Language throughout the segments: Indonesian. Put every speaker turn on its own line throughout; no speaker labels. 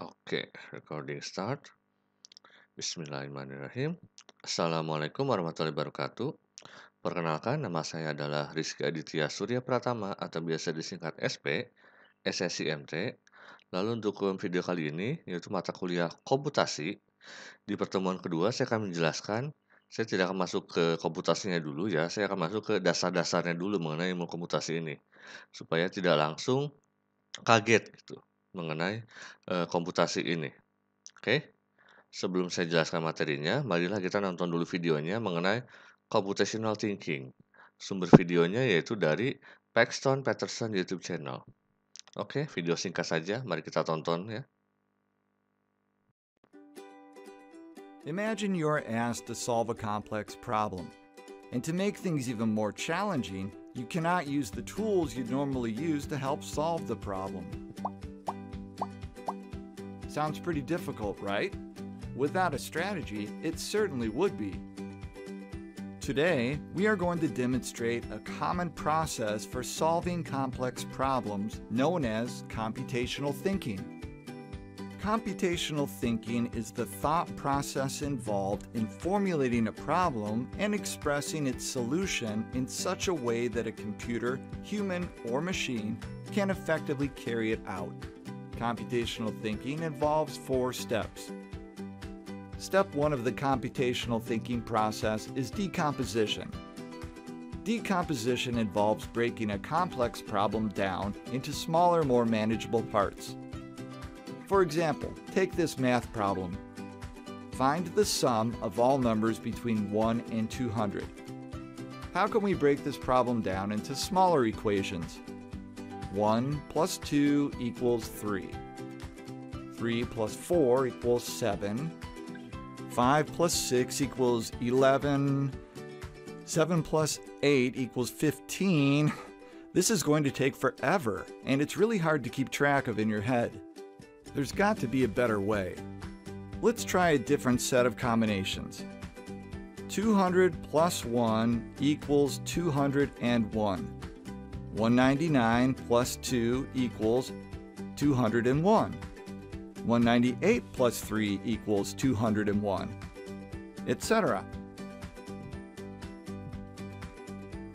Oke, recording start. Bismillahirrahmanirrahim. Assalamualaikum warahmatullahi wabarakatuh. Perkenalkan, nama saya adalah Rizky Aditya Surya Pratama atau biasa disingkat SP, SSIMT. Lalu untuk video kali ini, yaitu mata kuliah komputasi. Di pertemuan kedua, saya akan menjelaskan, saya tidak akan masuk ke komputasinya dulu ya, saya akan masuk ke dasar-dasarnya dulu mengenai ilmu komputasi ini. Supaya tidak langsung kaget gitu mengenai komputasi ini. Oke? Sebelum saya jelaskan materinya, marilah kita nonton dulu videonya mengenai computational thinking. Sumber videonya yaitu dari Paxton Patterson YouTube channel. Oke, video singkat saja, mari kita tonton ya.
Imagine you're asked to solve a complex problem. And to make things even more challenging, you cannot use the tools you'd normally use to help solve the problem. Sounds pretty difficult, right? Without a strategy, it certainly would be. Today, we are going to demonstrate a common process for solving complex problems known as computational thinking. Computational thinking is the thought process involved in formulating a problem and expressing its solution in such a way that a computer, human, or machine can effectively carry it out. Computational thinking involves 4 steps. Step 1 of the computational thinking process is decomposition. Decomposition involves breaking a complex problem down into smaller, more manageable parts. For example, take this math problem. Find the sum of all numbers between 1 and 200. How can we break this problem down into smaller equations? 1 plus 2 equals 3. 3 plus 4 equals 7. 5 plus 6 equals 11. 7 plus 8 equals 15. This is going to take forever, and it's really hard to keep track of in your head. There's got to be a better way. Let's try a different set of combinations. 200 plus 1 equals 201. 199 plus 2 equals 201. 198 plus 3 equals 201, etc.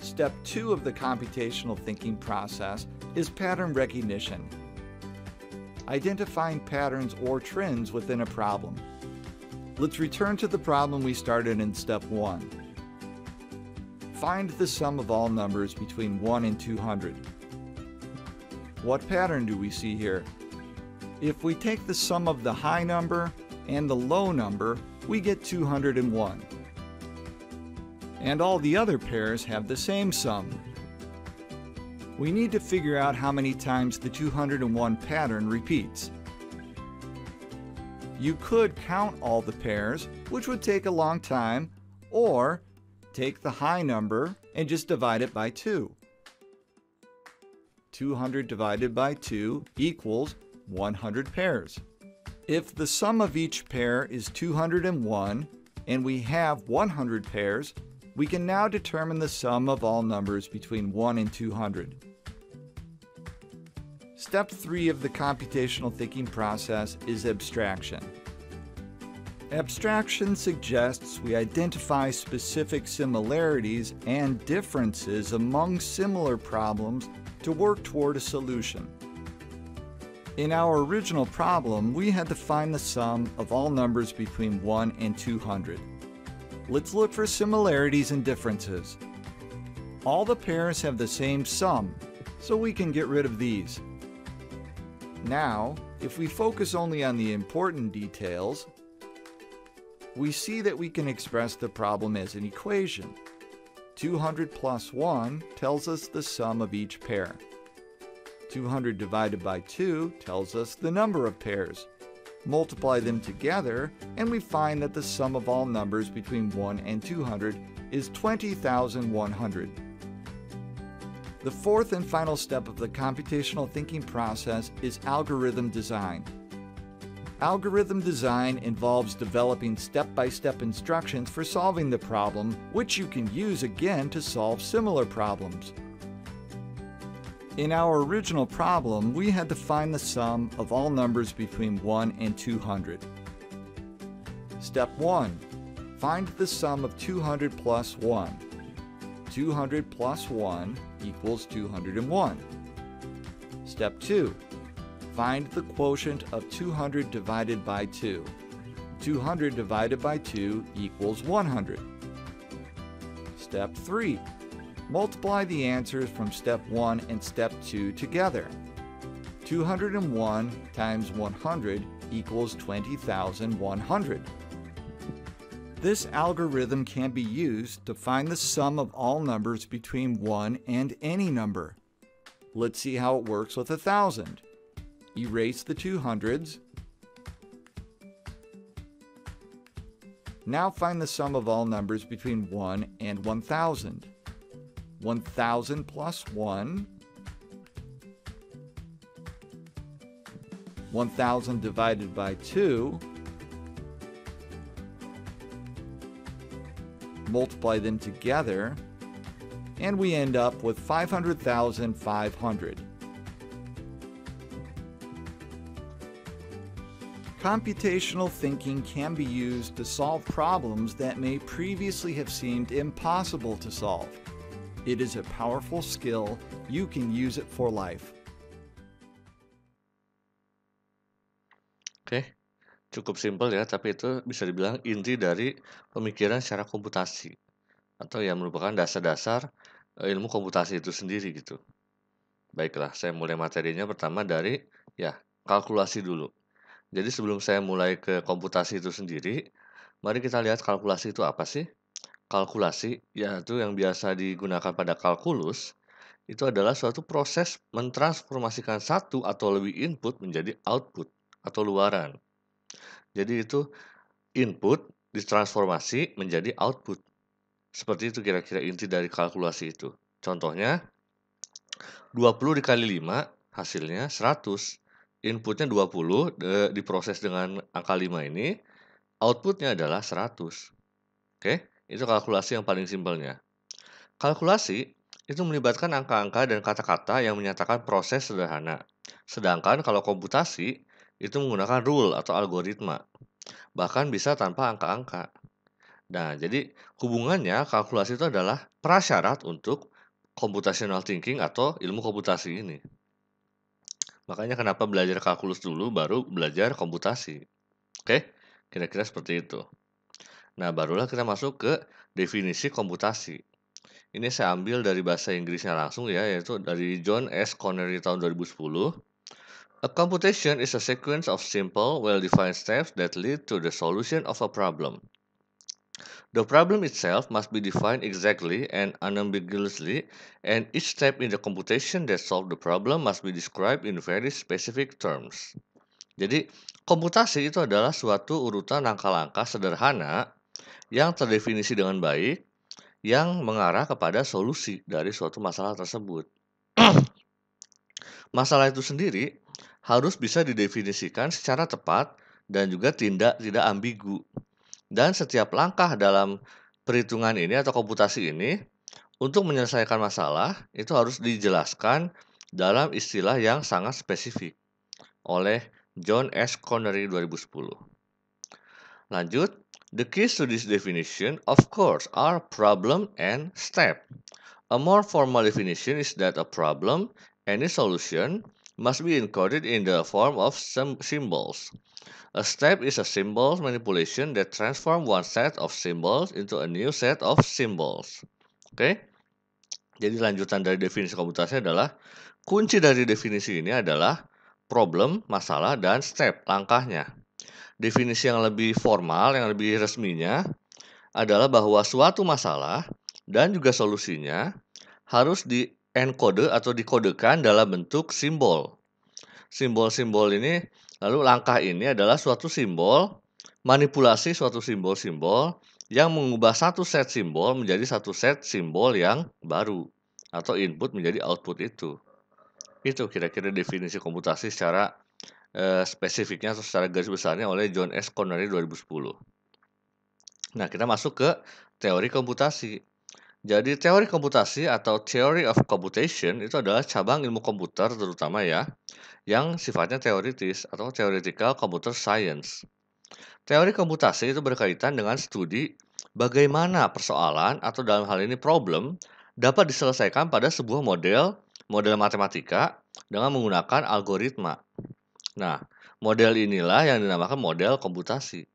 Step 2 of the computational thinking process is pattern recognition. Identifying patterns or trends within a problem. Let's return to the problem we started in step 1. Find the sum of all numbers between 1 and 200. What pattern do we see here? If we take the sum of the high number and the low number, we get 201. And all the other pairs have the same sum. We need to figure out how many times the 201 pattern repeats. You could count all the pairs, which would take a long time, or take the high number and just divide it by 2. 200 divided by 2 equals 100 pairs. If the sum of each pair is 201 and we have 100 pairs, we can now determine the sum of all numbers between 1 and 200. Step 3 of the computational thinking process is abstraction. Abstraction suggests we identify specific similarities and differences among similar problems to work toward a solution. In our original problem, we had to find the sum of all numbers between 1 and 200. Let's look for similarities and differences. All the pairs have the same sum, so we can get rid of these. Now, if we focus only on the important details, we see that we can express the problem as an equation. 200 plus 1 tells us the sum of each pair. 200 divided by 2 tells us the number of pairs. Multiply them together, and we find that the sum of all numbers between 1 and 200 is 20,100. The fourth and final step of the computational thinking process is algorithm design. Algorithm design involves developing step-by-step instructions for solving the problem, which you can use again to solve similar problems. In our original problem, we had to find the sum of all numbers between 1 and 200. Step 1. Find the sum of 200 plus 1. 200 plus 1 equals 201. Step 2. Find the quotient of 200 divided by 2. 200 divided by 2 equals 100. Step 3. Multiply the answers from step 1 and step 2 together. 201 times 100 equals 20,100. This algorithm can be used to find the sum of all numbers between 1 and any number. Let's see how it works with 1,000. Erase the 200s. Now find the sum of all numbers between 1 and 1,000. 1,000 plus 1. 1,000 divided by 2. Multiply them together, and we end up with 500,500. Computational thinking can be used to solve problems that may previously have seemed impossible to solve. It is a powerful skill. You can use it for life.
Oke, cukup simpel ya, tapi itu bisa dibilang inti dari pemikiran secara komputasi atau yang merupakan dasar-dasar ilmu komputasi itu sendiri gitu. Baiklah, saya mulai materinya pertama dari kalkulasi dulu. Jadi sebelum saya mulai ke komputasi itu sendiri, mari kita lihat kalkulasi itu apa sih? Kalkulasi, yaitu yang biasa digunakan pada kalkulus, itu adalah suatu proses mentransformasikan satu atau lebih input menjadi output atau luaran. Jadi itu input ditransformasi menjadi output. Seperti itu kira-kira inti dari kalkulasi itu. Contohnya, 20 dikali 5 hasilnya 100. Inputnya 20 diproses dengan angka 5 ini, outputnya adalah 100. Oke, itu kalkulasi yang paling simpelnya. Kalkulasi itu melibatkan angka-angka dan kata-kata yang menyatakan proses sederhana. Sedangkan kalau komputasi itu menggunakan rule atau algoritma. Bahkan bisa tanpa angka-angka. Nah, jadi hubungannya kalkulasi itu adalah prasyarat untuk computational thinking atau ilmu komputasi ini. Makanya kenapa belajar kalkulus dulu baru belajar komputasi. Oke, kira-kira seperti itu. Nah, barulah kita masuk ke definisi komputasi. Ini saya ambil dari bahasa Inggrisnya langsung ya, yaitu dari John S. Connery tahun 2010. A computation is a sequence of simple, well-defined steps that lead to the solution of a problem. The problem itself must be defined exactly and unambiguously, and each step in the computation that solve the problem must be described in very specific terms. Jadi, komputasi itu adalah suatu urutan langkah-langkah sederhana yang terdefinisi dengan baik, yang mengarah kepada solusi dari suatu masalah tersebut. Masalah itu sendiri harus bisa didefinisikan secara tepat dan juga tidak ambigu. Dan setiap langkah dalam perhitungan ini atau komputasi ini untuk menyelesaikan masalah itu harus dijelaskan dalam istilah yang sangat spesifik oleh John S. Connery 2010. Lanjut, the keys to this definition of course are problem and step. A more formal definition is that a problem, any solution, must be encoded in the form of some symbols. A step is a symbol manipulation that transform one set of symbols into a new set of symbols. Oke? Jadi lanjutan dari definisi komputasi adalah kunci dari definisi ini adalah problem, masalah, dan step, langkahnya. Definisi yang lebih formal, yang lebih resminya adalah bahwa suatu masalah dan juga solusinya harus di-encode atau dikodekan dalam bentuk simbol. Simbol-simbol ini, lalu langkah ini adalah suatu simbol, manipulasi suatu simbol-simbol yang mengubah satu set simbol menjadi satu set simbol yang baru atau input menjadi output itu. Itu kira-kira definisi komputasi secara spesifiknya atau secara garis besarnya oleh John S. Connery 2010. Nah, kita masuk ke teori komputasi. Jadi teori komputasi atau theory of computation itu adalah cabang ilmu komputer terutama ya, yang sifatnya teoritis atau theoretical computer science. Teori komputasi itu berkaitan dengan studi bagaimana persoalan atau dalam hal ini problem dapat diselesaikan pada sebuah model matematika dengan menggunakan algoritma. Nah, model inilah yang dinamakan model komputasi.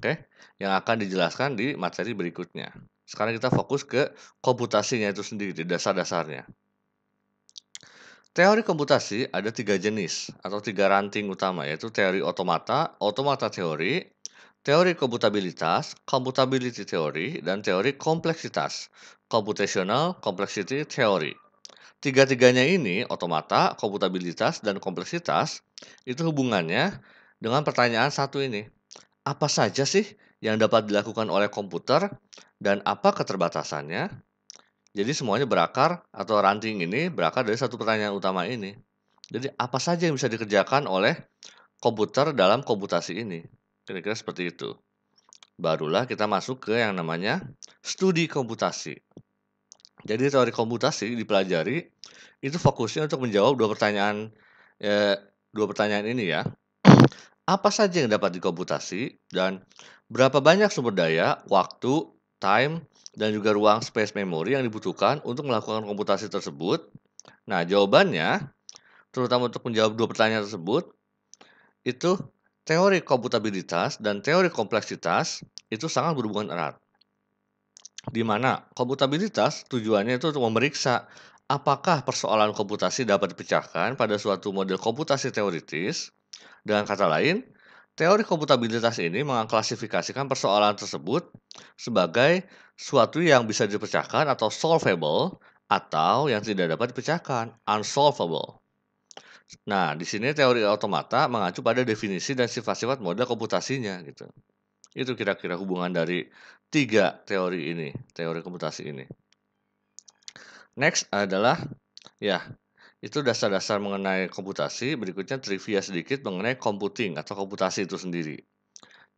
Oke, yang akan dijelaskan di materi berikutnya. Sekarang kita fokus ke komputasinya itu sendiri, dasar-dasarnya. Teori komputasi ada 3 jenis atau 3 ranting utama, yaitu teori automata teori, teori komputabilitas, computability theory, dan teori kompleksitas, computational complexity theory. Tiga-tiganya ini, otomata, komputabilitas, dan kompleksitas, itu hubungannya dengan pertanyaan satu ini. Apa saja sih yang dapat dilakukan oleh komputer dan apa keterbatasannya? Jadi semuanya berakar atau ranting ini berakar dari satu pertanyaan utama ini. Jadi apa saja yang bisa dikerjakan oleh komputer dalam komputasi ini? Kira-kira seperti itu. Barulah kita masuk ke yang namanya studi komputasi. Jadi teori komputasi dipelajari itu fokusnya untuk menjawab dua pertanyaan ini ya. Apa saja yang dapat dikomputasi dan berapa banyak sumber daya, waktu, time, dan juga ruang space memory yang dibutuhkan untuk melakukan komputasi tersebut? Nah, jawabannya, terutama untuk menjawab dua pertanyaan tersebut, itu teori komputabilitas dan teori kompleksitas itu sangat berhubungan erat. Di mana komputabilitas tujuannya itu untuk memeriksa apakah persoalan komputasi dapat dipecahkan pada suatu model komputasi teoritis. Dengan kata lain, teori komputabilitas ini mengklasifikasikan persoalan tersebut sebagai suatu yang bisa dipecahkan atau solvable atau yang tidak dapat dipecahkan, unsolvable. Nah, di sini teori automata mengacu pada definisi dan sifat-sifat model komputasinya gitu. Itu kira-kira hubungan dari tiga teori ini, teori komputasi ini. Next adalah ya, itu dasar-dasar mengenai komputasi. Berikutnya trivia sedikit mengenai computing atau komputasi itu sendiri.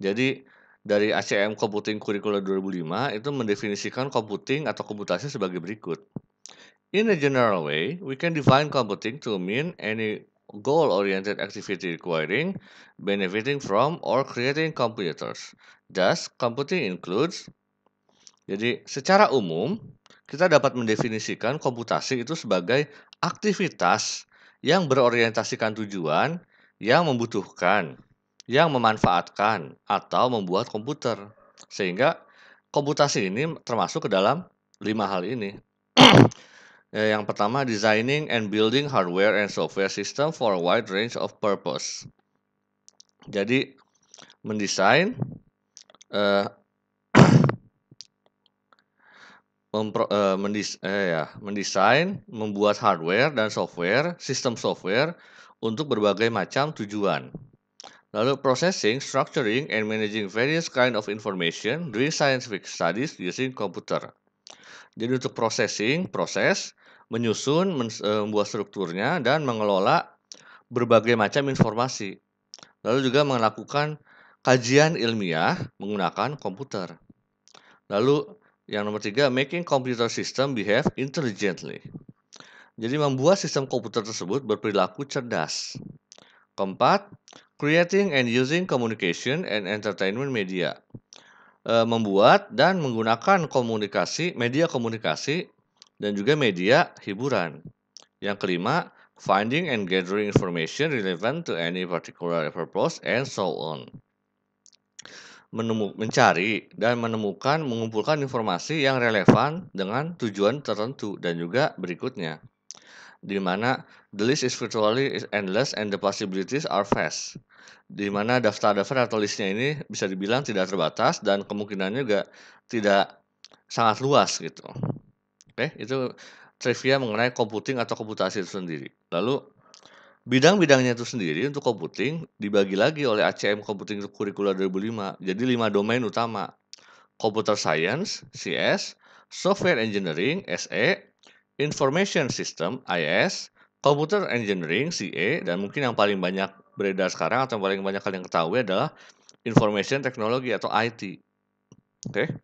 Jadi dari ACM Computing Curriculum 2005 itu mendefinisikan computing atau komputasi sebagai berikut. In a general way, we can define computing to mean any goal-oriented activity requiring, benefiting from, or creating computers. Thus, computing includes. Jadi, secara umum, kita dapat mendefinisikan komputasi itu sebagai aktivitas yang berorientasikan tujuan, yang membutuhkan, yang memanfaatkan, atau membuat komputer. Sehingga komputasi ini termasuk ke dalam 5 hal ini. Yang pertama, designing and building hardware and software system for a wide range of purpose. Jadi, mendesain, mendesain, membuat hardware dan software, sistem software untuk berbagai macam tujuan. Lalu processing, structuring, and managing various kind of information during scientific studies using computer. Jadi untuk proses, menyusun, membuat strukturnya, dan mengelola berbagai macam informasi. Lalu juga melakukan kajian ilmiah menggunakan komputer. Lalu yang nomor 3, making computer system behave intelligently. Jadi membuat sistem komputer tersebut berperilaku cerdas. Keempat, creating and using communication and entertainment media. Membuat dan menggunakan media komunikasi dan juga media hiburan. Yang kelima, finding and gathering information relevant to any particular purpose and so on. Mencari dan mengumpulkan informasi yang relevan dengan tujuan tertentu dan juga berikutnya. Di mana the list is virtually endless and the possibilities are vast. Di mana daftar-daftar atau listnya ini bisa dibilang tidak terbatas dan kemungkinannya juga tidak sangat luas gitu. Oke, itu trivia mengenai computing atau komputasi itu sendiri. Lalu bidang-bidangnya itu sendiri untuk computing dibagi lagi oleh ACM Computing Curriculum 2005. Jadi 5 domain utama. Computer Science, CS, Software Engineering, SE, Information System, IS, Computer Engineering, CE, dan mungkin yang paling banyak beredar sekarang atau yang paling banyak kalian ketahui adalah Information Technology atau IT. Oke.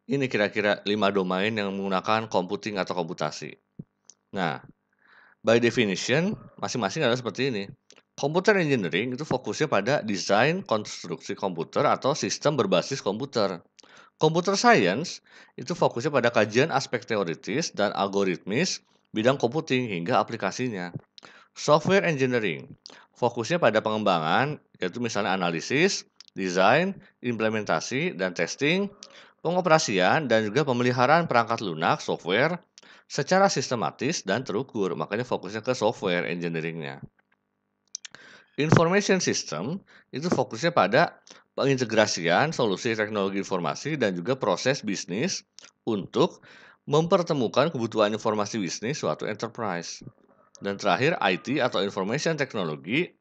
Ini kira-kira 5 domain yang menggunakan computing atau komputasi. Nah, by definition, masing-masing adalah seperti ini. Computer engineering itu fokusnya pada desain konstruksi komputer atau sistem berbasis komputer. Computer science itu fokusnya pada kajian aspek teoritis dan algoritmis bidang computing hingga aplikasinya. Software engineering fokusnya pada pengembangan, yaitu misalnya analisis, desain, implementasi, dan testing, pengoperasian, dan juga pemeliharaan perangkat lunak software secara sistematis dan terukur. Makanya fokusnya ke software engineering-nya. Information system itu fokusnya pada pengintegrasian solusi teknologi informasi dan juga proses bisnis untuk mempertemukan kebutuhan informasi bisnis suatu enterprise. Dan terakhir, IT atau Information Technology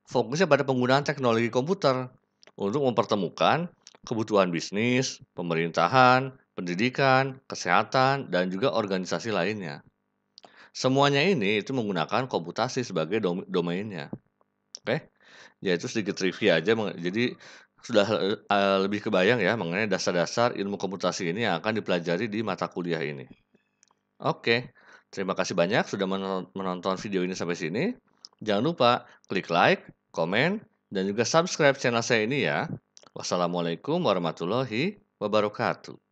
fokusnya pada penggunaan teknologi komputer untuk mempertemukan kebutuhan bisnis, pemerintahan, pendidikan, kesehatan, dan juga organisasi lainnya. Semuanya ini itu menggunakan komputasi sebagai domainnya. Oke, ya itu sedikit trivia aja. Jadi sudah lebih kebayang ya mengenai dasar-dasar ilmu komputasi ini yang akan dipelajari di mata kuliah ini. Oke, terima kasih banyak sudah menonton video ini sampai sini. Jangan lupa klik like, komen, dan juga subscribe channel saya ini ya. Wassalamualaikum warahmatullahi wabarakatuh.